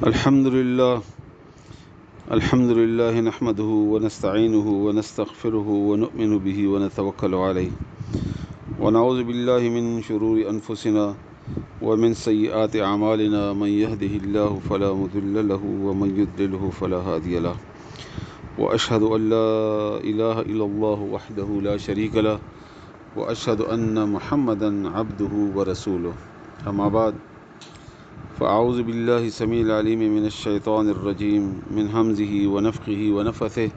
الحمد لله الحمد لله نحمده ونستعينه ونستغفره ونؤمن به ونتوكل عليه ونعوذ بالله من شرور أنفسنا ومن سيئات أعمالنا من يهده الله فلا مضل له ومن يضلله فلا هادي له وأشهد أن لا إله إلا الله وحده لا شريك له وأشهد أن محمدا عبده ورسوله أما بعد فأعوذ بالله السميع العليم من الشيطان الرجيم من همزه ونفخه ونفثه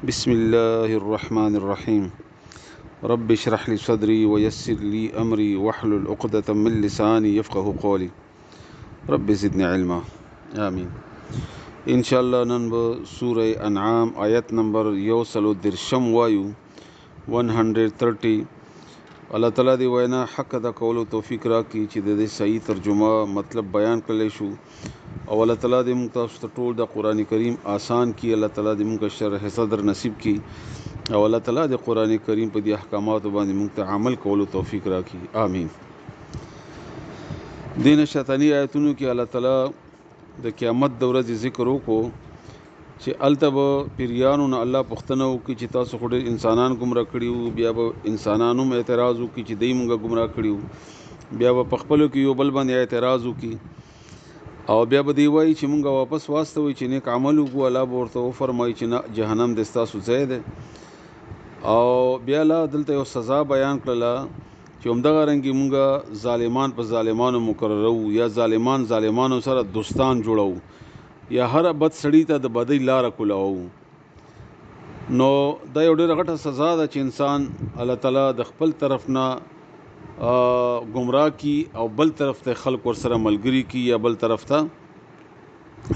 بسم الله الرحمن الرحيم رب اشرح لي صدري ويسر لي أمري واحلل عقدة من لساني يفقه قولي رب زدني علما آمين إن شاء الله ننبه سورة أنعام آيات نمبر يوصل درشم وايو 130 الله تعالی دی وینا حق دا کولو توفیق راکړي چې د دې صحیح ترجمه مطلب بیان کړلی شو او الله تعالی دې موږ تاسو ته ټول د قرآن کریم آسان کړي. الله تعالی دې موږ شرح صدر نصیب کړي او الله تعالی دې قرآن کریم په دې احکاماتو باندې موږ ته عمل کولو توفیق راکړي. آمین. دین شیطانی آیتونو کې الله تعالی د قیامت د ورځې ذکر وکړو چې التب پیریانو نه الله پښتنه وکړي چې تاسو خو ډېر انسانان ګمراه کړي وو، بیا به انسانانو هم اعتراض وکړي چې دوی موږ ګمراه کړي وو، بیا به په خپلو کې یو بل باندې اعتراض وکړي او بیا به دی وایي چې موږ واپس واستوئ چې نیک عمل وکړو. الله به ورته وفرمایي چې نه، جهنم د ستاسو ځای دی. او بیا الله دلته یو سزا بیان کړله چې همدغه رنګې موږ ظالمان په ظالمانو مقرروو یا ظالمانو سره دوستان جوړوو یا هر بد سړی ته د بدۍ لاره کولاو. نو دا یو ډېره غټه سزا ده چې انسان الله تعالی د خپل طرف نه گمراه کی او بل طرف ته خلق ور سره ملګری کی یا بل طرف ته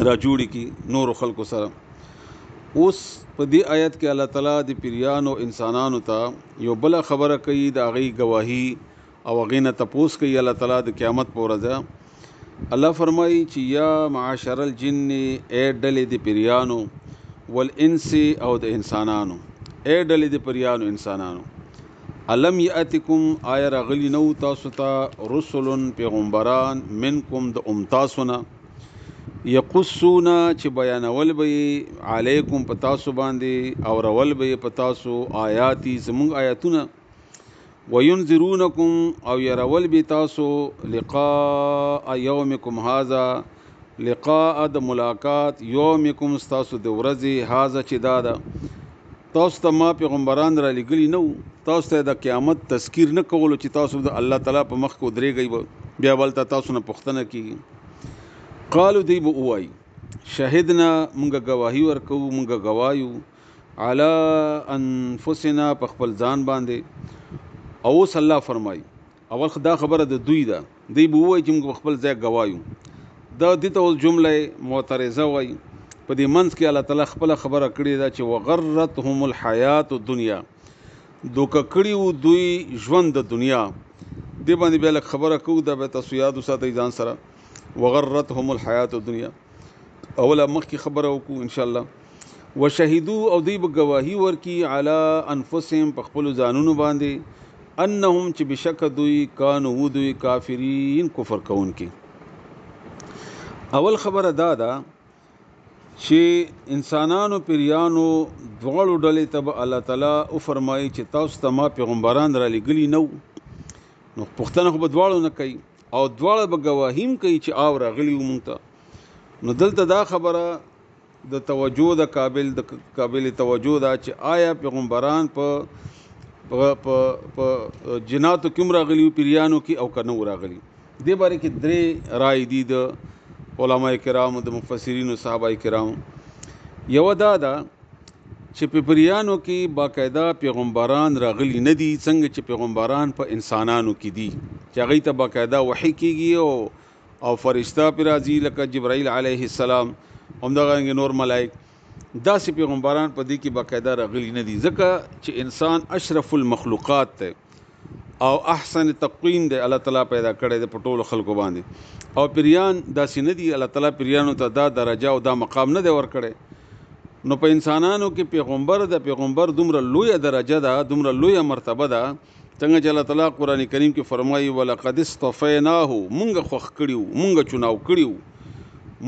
راجوړي کی نور خلکو سره. اوس په دې آیت کې الله تعالی د پیریانو انسانانو ته یو بل خبره کوي، د هغې گواهی او هغې نه تپوس کوي الله تعالی د قیامت په ورځ. الله فرمایي چې یا معاشر الجن، اے ډلې د پیریانو، والانس او د انسانانو، اے ډلې د پیریانو انسانانو، علم یاتکم آیا راغلی نو تاسو ته رسل پیغمبران منکم د تاسو نه، یقصون چې بیانول به علیکم په تاسو باندې او رول به په تاسو آیاتی زمونږ آیاتونه، وینذرونکم او يرول بی تاسو لقاء یومکم هذا، لقاء د ملاقات، یومکم ستاسو د ورځې، هذا چې دا ده تاسو ته ما پیغمبران را لګلی نو، تاسو ته د قیامت تذکیر نه کولو چې تاسو د الله تعالی په مخ کې ودرېږئ بیا بلته تاسو نه پوښتنه کیږي. قالو دی به ووایي شهدنا، مونږ گواهی ورکوو، مونږ گوایو، علی انفسنا په خپل ځان باندې. او اوس الله فرمایي اول دا خبره د دوی ده، دوی به ووایي چې موږ خپل ځای ګوایو. دا دې ته اوس جمله معترضه وایي. په دې منځ کې الله تعالی خپله خبره کړې ده چې وغرتهم الحیات الدنیا، دوکه کړي وو دوی ژوند د دنیا. دې باندې بیا لږ خبره کوو، دا به تاسو یاد وساتئ ځان سره. وغرتهم الحیات الدنیا اوله مخکې خبره وکړو انشاءالله. وشهدو او دوی به ګواهي ورکي علی انفسهم په خپلو ځانونو باندې، انهم چې بشک دوی کانو دوی کافرین کفر کوونکي. اول خبره دا ده چې انسانانو پیریانو دواړو ډلې ته به الله تعالی وفرمایي چې تاسو ته ما پیغمبران را لېږلي نو، نو پوښتنه خو به دواړو نه کوي او دواړه به ګواهي هم کوي چې آو راغلي وو مونږ ته. نو دلته دا خبره د توجه د قابل توجه ده چې آیا پیغمبران په جناتو کوم راغلی پیریانو کې او کنه راغلی. دې باره کې درې رائے دي د علماء کرامو، د مفسرینو، صحابه کرامو. یو دا ده چې په پیریانو کې باقاعده پیغمبران راغلی نه دي، څنګه چې پیغمبران په انسانانو کې دي چې هغوی ته باقاعده وحی کېږي او فرشته پرې راځي لکه جبرائیل علیه السلام، همدغه نور ملائک. داسې پیغمبران په دې کې باقاعده راغلي نه دي، ځکه چې انسان اشرف المخلوقات دی او احسن تقویم دی، الله تعالی پیدا کړی دی په ټولو خلکو باندې. او پیریان داسې نه دي، الله تعالی پیریانو ته دا درجه او دا مقام نه دی ورکړی. نو په انسانانو کې پیغمبر دومره لویه درجه ده، دومره لویه مرتبه ده، څنګه چې الله تعالی قرآن کریم کې فرمایي ولقد اصطفیناه، مونږ خوښ کړي وو، مونږ چناو کړي وو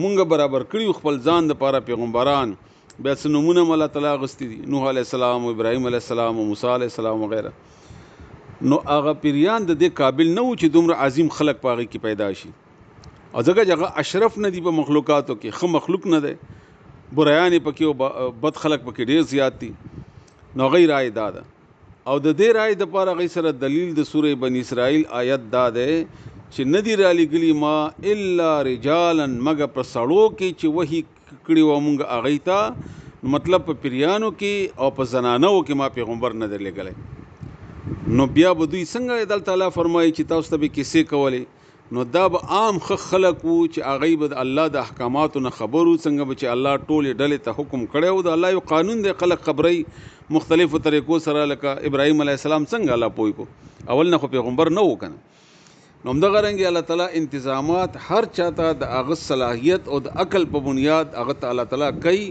مونږ برابر کړیو خپل ځان د پاره پیغمبران بیا څه نمونه الله تعالی غستی دي نوح علیه السلام او ابراهیم علیه السلام او موسی علیه السلام وغیره نو هغه پیریان د دې قابل نه و چې دومره عظیم خلق پاغي کې پیدا شي او ځکه اشرف نه دي په مخلوقاتو کې خو مخلوق نه دی برایان پکې او بد خلق پکې ډیر زیات دي نو غیر رائے دا او د دې رائے د پاره غي سره دلیل د سوره بنی اسرائیل آیت دا ده چې ندی را لګلی ما الا رجالا مګ پر سړو کې چې وਹੀ کړي و مونږ اغه تا مطلب په پیریانو کې او په زنانو کې ما پیغمبر نه درلګلې نو بیا به دوی څنګه د تعالی فرمایي چې تاسو ته به کیسې کولې نو دا به عام خلق وو چې اغه به الله د احکاماتو نه خبرو څنګه به چې الله ټوله ډلې ته حکم کړو د الله یو قانون دی خلق خبري مختلفو طریقو سره لکه ابراهیم علیه السلام څنګه الله پوي کو اول نه خو پیغمبر نه وکنه نو دغه رنګ الله تعالی انتظامات هر چاته د هغه صلاحیت او د عقل په بنیاد هغه تعالی تعالی کوي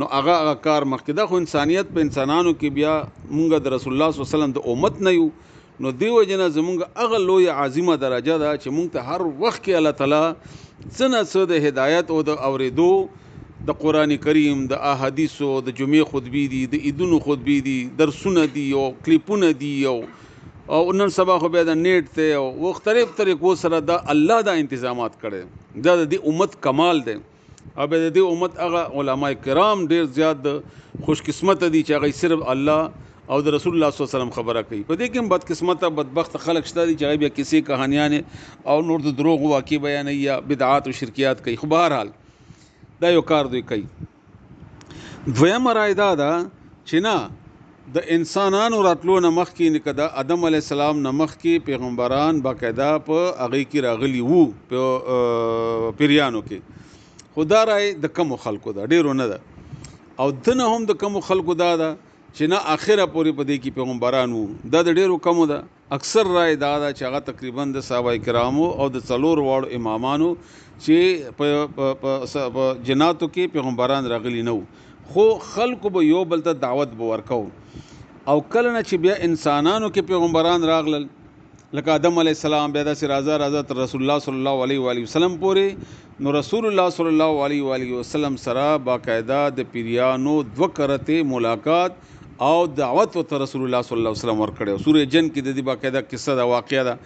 نو هغه کار مخکې خو انسانیت په انسانانو کې بیا مونږ د رسول الله صلی الله علیه وسلم د امت نه یو نو دیو جنا زمونږ هغه لوی عظیمه درجه ده چې مونږ ته هر وخت کې الله تعالی څنګه د هدایت او د اوریدو د قران کریم د احادیثو د جمعې خطبې دي د عیدونو خطبې دي درسونه دي او کلیپونه دي او نن سبا خو به د نیټ ته او مختلف طریقو سره د الله د تنظیمات کړي دا د امت کمال دی او د دې امت هغه علما کرام ډیر زیات خوش قسمت دي چې هغه صرف الله او د رسول الله صلی الله علیه وسلم خبره کوي په دې کې بد قسمت بدبخت خلک شته دي چې بیا کیسې کہانیاں او نور د دروغ واقع بیان یا بدعات او شرکیات کوي خو بهر حال دا یو کار دوی کوي دویم رائے دا چې نه د انسانانو راتلو نه مخکې نکدا آدم علی السلام نه مخکې پیغمبران باقاعده په هغه کې راغلي وو په پیریانو کې خدا رائے د کم خلکو دا ډیرو نه ده او دنه هم د کم خلکو دا چې نه اخره پورې په دې کې پیغمبران وو دا د ډیرو کم ده اکثر رائے دا چې هغه تقریبا د صحابه کرامو او د څلور واړو امامانو چې په جناتو کې پیغمبران راغلي نو خو خلکو به یو بل ته دعوت به ورکو او کله نه چې بیا انسانانو کې پیغمبران راغلل لکه آدم علی السلام بیا د رازا تر رسول الله صلی الله علیه و علیه وسلم پورې نو رسول الله صلی الله علیه و علیه وسلم سره باقاعده د پیریانو دوکرته ملاقات او دعوت ته رسول الله صلی الله علیه وسلم ورکړو سورې جن کې د دې باقاعده قصه دا واقعیا ده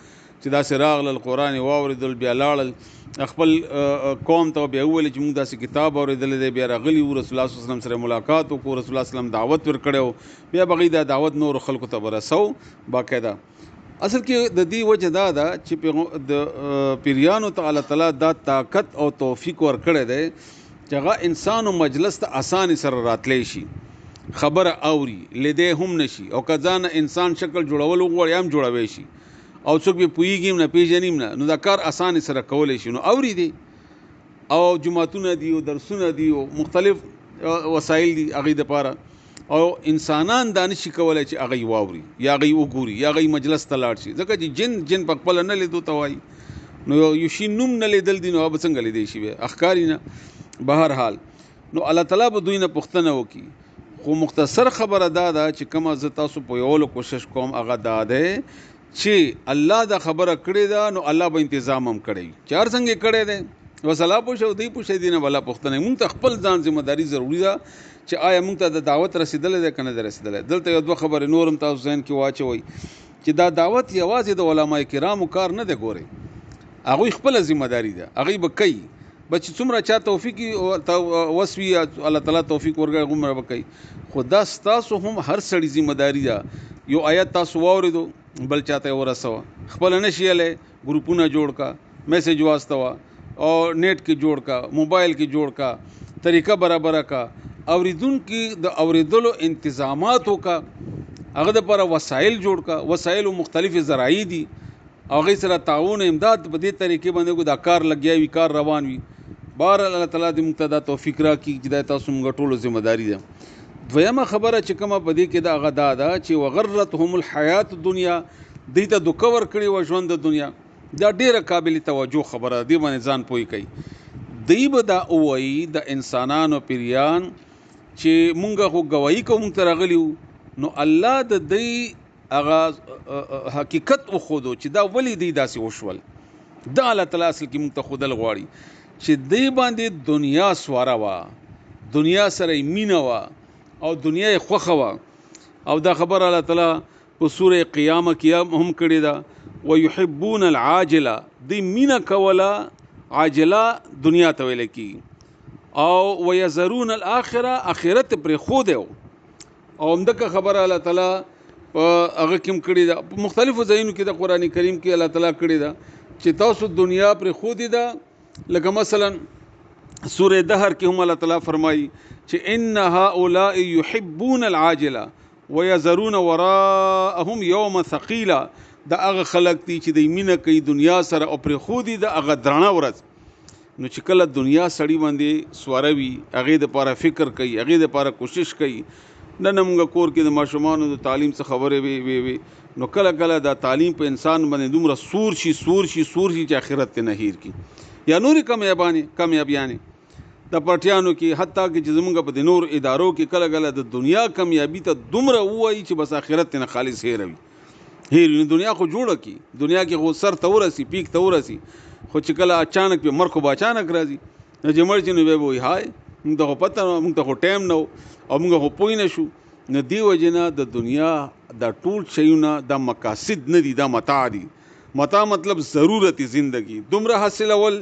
چې دا سراغ القرآن واوریدل بیا لاړل خپل قوم ته بیا ویل چې موږ داسې کتاب اوریدل دی بیا راغلی رسول الله صلی الله علیه وسلم سره ملاقات وکړو رسول الله صلی الله علیه وسلم دعوت ورکړو بیا بغي دا دعوت نور خلکو ته ورسو باقاعده اصل کې د دې وجه دا ده چې د پیریانو تعالی تعالی دا طاقت او توفیق ورکړی دی چې هغه انسان او مجلس ته اسانه سره راتلی شي خبر اوري لیدې هم نشي او کځان انسان شکل جوړول غواړي هم جوړوي شي او څوک به پویګیم نه پیژنیم نه نو دا کار اسانه سره کولای شي نو اوري دي او جمعتونه دي او درسونه دي او مختلف وسایل دي هغه د پاره او انسانان دانش کولای چې هغه واوري یا هغه وګوري یا هغه مجلس ته لاړ شي ځکه چې جن په خپل نه لیدو توای نو یو شي نوم نه لیدل دي نو به څنګه لیدي شي اخکاری نه بهر حال نو الله تعالی به دوی نه پوښتنه وکي خو مختصر خبره دا چې کومه ز تاسو په یولو کوشش کوم هغه دا ده چې الله دا خبره کړې ده نو الله به تنظیم هم کړي چار څنګه کړي ده وسلا پوښو دی پوښې دینه ولا پښتنه مونږ ته خپل ځان ذمہ داری ضروری ده چې آیا مونږ ته د دعوت رسیدل ده کنه رسیدل دلته یو دوه خبره نورم تاسو ځین کې واچوي چې دا دعوت یوازې د علماء کرامو کار نه ده ګوري هغه خپل ذمہ داری ده هغه به کوي بچ څومره چا توفیق او وسوي الله تعالی توفیق ورګي غومره وکي خدا ستاسو هم هر سړي ذمہ داری ده یو آیت تاسو واوریدو بل چاته ورسو خپل نشیاله ګروپونه جوړ کا میسج واستوا او نیټ کې جوړ کا موبایل کې جوړ کا طریقہ برابر کا اوریدون کې د اوریدلو انتظامات وکا هغه د پر وسایل جوړ کا وسایل مختلف ذرایع دي هغه سره تعاون امداد په دې طریقې باندې کو دا کار لګیا وی کار روان وي بار الله تعالی دې مقتدا توفیق را کی چې د تاسو موږ ټولو ذمہ داری ده دویمه خبره چې کومه په دې کې دا غدا ده چې وغرتهم الحیات الدنیا دې ته د کور کړي و ژوند د دنیا دا ډیره قابل توجه خبره دی باندې ځان پوي کوي دی به دا وایي د انسانانو پیریان چې مونږه خو گواہی کوم تر غلیو نو الله د دې هغه حقیقت خو دو چې دا ولی دی داسې وشول دا الله تعالی اصل کې مونږ ته خودل غواړي چې دی باندې دنیا سواره وه، دنیا سره یې مینه وه او دنیا یې خوښه وه. او دا خبر الله تعالی په سوره قیامه کې هم کړې ده، ويحبون العاجله، دی مینه کوله عاجله دنیا ته ویل کېږي، او ويذرون الاخره، اخرت پر خو دی. او همدغه خبره الله تعالی په هغه کې کړی ده، په مختلفو ځایونو کې د قران کریم کې الله تعالی کړی ده چې تاسو دنیا پر خو دی ده. لکه مثلا سوره دهر کې هم الله تعالی فرمایي چې ان هؤلاء يحبون العاجله ويذرون وراءهم يوما ثقيلا، دا هغه خلک دي چې د مینه کوي دنیا سره او پر خو دی د هغه درانه ورځ. نو چې کله دنیا سړی باندې سواروي، هغه د لپاره فکر کوي، هغه د لپاره کوشش کوي. نن موږ کور کې د ماشومانو د تعلیم څخه خبرې وي، نو کله کله دا تعلیم په انسان باندې دومره سور شي چې آخرت ته نه هیر کی یا نورې کامیابیانې د پټیانو کې، حتی کې چې زمونږ په د نور ادارو کې کله کله د دنیا کامیابی ته دومره وایي چې بس آخرت ته نه خالص هیروي. دنیا خو جوړه کی، دنیا کې خو سر ته ورسي، پیک ته ورسي، خو چې کله اچانک په مرخ به اچانک راځي، نو چې مړ شي نو به وایي هاي موږ ته خو پته نه، موږ ته خو ټایم نه او موږ خو پوه نه شو. نو دې وجې نه د دنیا دا ټول شیونه دا مقاصد نه دي، دا متاع دي. متاع مطلب ضرورت زندگی، دومره حاصلول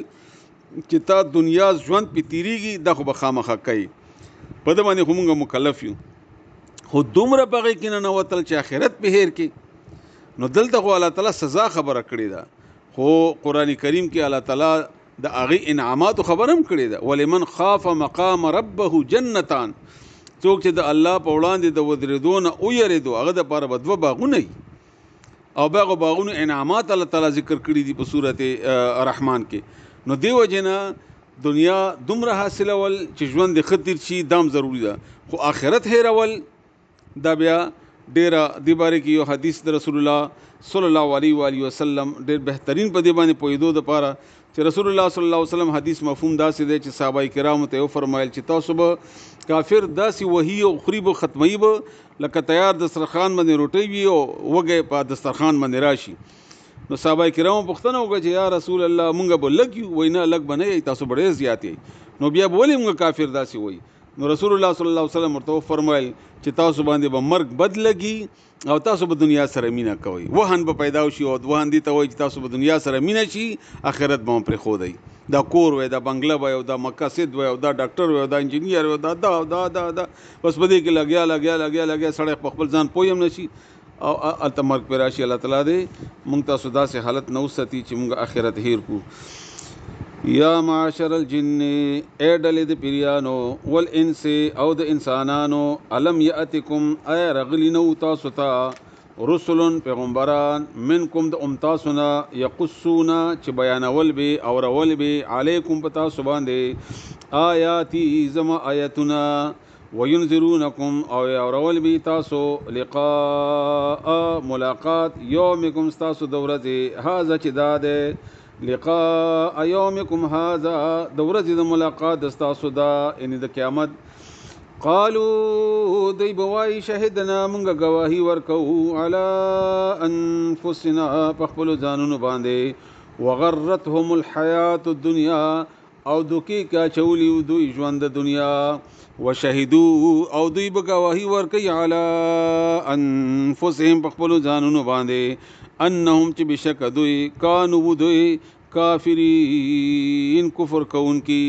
چې تا دنیا ژوند پې تیریږي، دا خو به خامخا کوي، په ده باندې خو موږ مکلف یو. خو دومره په هغې کې ننوتل چې آخرت پې هیر کړي، نو دلته خو الله تعالی سزا خبره کړې ده. خو قرآن کریم کې الله تعالی د هغې انعاماتو خبره هم کړې ده. ولمن خاف مقام ربه جنتان، څوک چې د الله په وړاندې د ودرېدو نه ویرېدو، هغه دپاره به 2 باغونه وي، او باغ باغونو انعامات الله تعالی ذکر کړي دي په سورت رحمان کې. نو دی وجې نه دنیا دومره حاصلول چې ژوند د خطر شي دام ضروری ده، خو آخرت هیرول دا بیا ډیره. دی باره کې یو حدیث د رسول الله صلی الله علیه و آله وسلم ډیر بهترین په دې باندې پوهېدو دپاره چې رسول الله صلی الله علیه وسلم حدیث مفهوم داسې دی چې صحابه کرامو ته وفرمایل چې تاسو به کافر داسې وهي او خوري به ختموي به لکه تیار دسترخوان باندې روټۍ وي او وږی په دسترخوان باندې راشي. نو صحابه کرامو پوښتنه وکړه چې یا رسول الله مونږ به لږ یو، وایي نه لږ به نه یئ، تاسو به ډېر زیات یئ. نو بیا به ولې مونږ کافر داسې وایي؟ نو رسول الله صلی الله علیه وسلم ورته فرمایل چې تاسو باندې به مرګ بد لګي او تاسو به دنیا سره مینه کوئ. وهن به پیدا شي، او وهن دې ته وایي چې تاسو به دنیا سره مینه شي، آخرت به هم پرېښودئ. دا کور وای، دا بنگله وای، او دا مقاصد وای، او دا ډاکټر وای، او دا انجینیر وای، دا بس په دې کې لګیا سړی په خپل ځان پوه هم نه شي او هلته مرګ پرې راشي. الله تعالی دې موږ تاسو داسې حالت نه وساتي چې موږ آخرت هیر کړو. یا معاشر الجن، اے ډلې د پیریانو، والانس او د انسانانو، علم یأتکم، ایا رغلی نو تاسو ته رسل پیغمبران، منکم د تاسو نه، یقصون چې بیانول به او رول به، علیکم په تاسو باندې، آیاتی زما آیتونه، وینذرونکم او اورول به تاسو، لقاء ملاقات یومکم ستاسو د ورځې، هذا چې دا دی، لقاء یومکم هذا د ورځې د ملاقات د ستاسو دا، یعنی د قیامت. قالو دی بوای شهدنا مونږ گواهی ورکو، علی انفسنا په خپلو ځانونو باندې، وغرتهم الحیات الدنیا او دوکې کا چولیو دوی ژوند د دنیا، وشهدو او دوی به گواهی ورکوي، علی انفسهم په خپلو ځانونو باندې، انهم چې بشک دوی کانو دوی کافرین کفر کوونکي.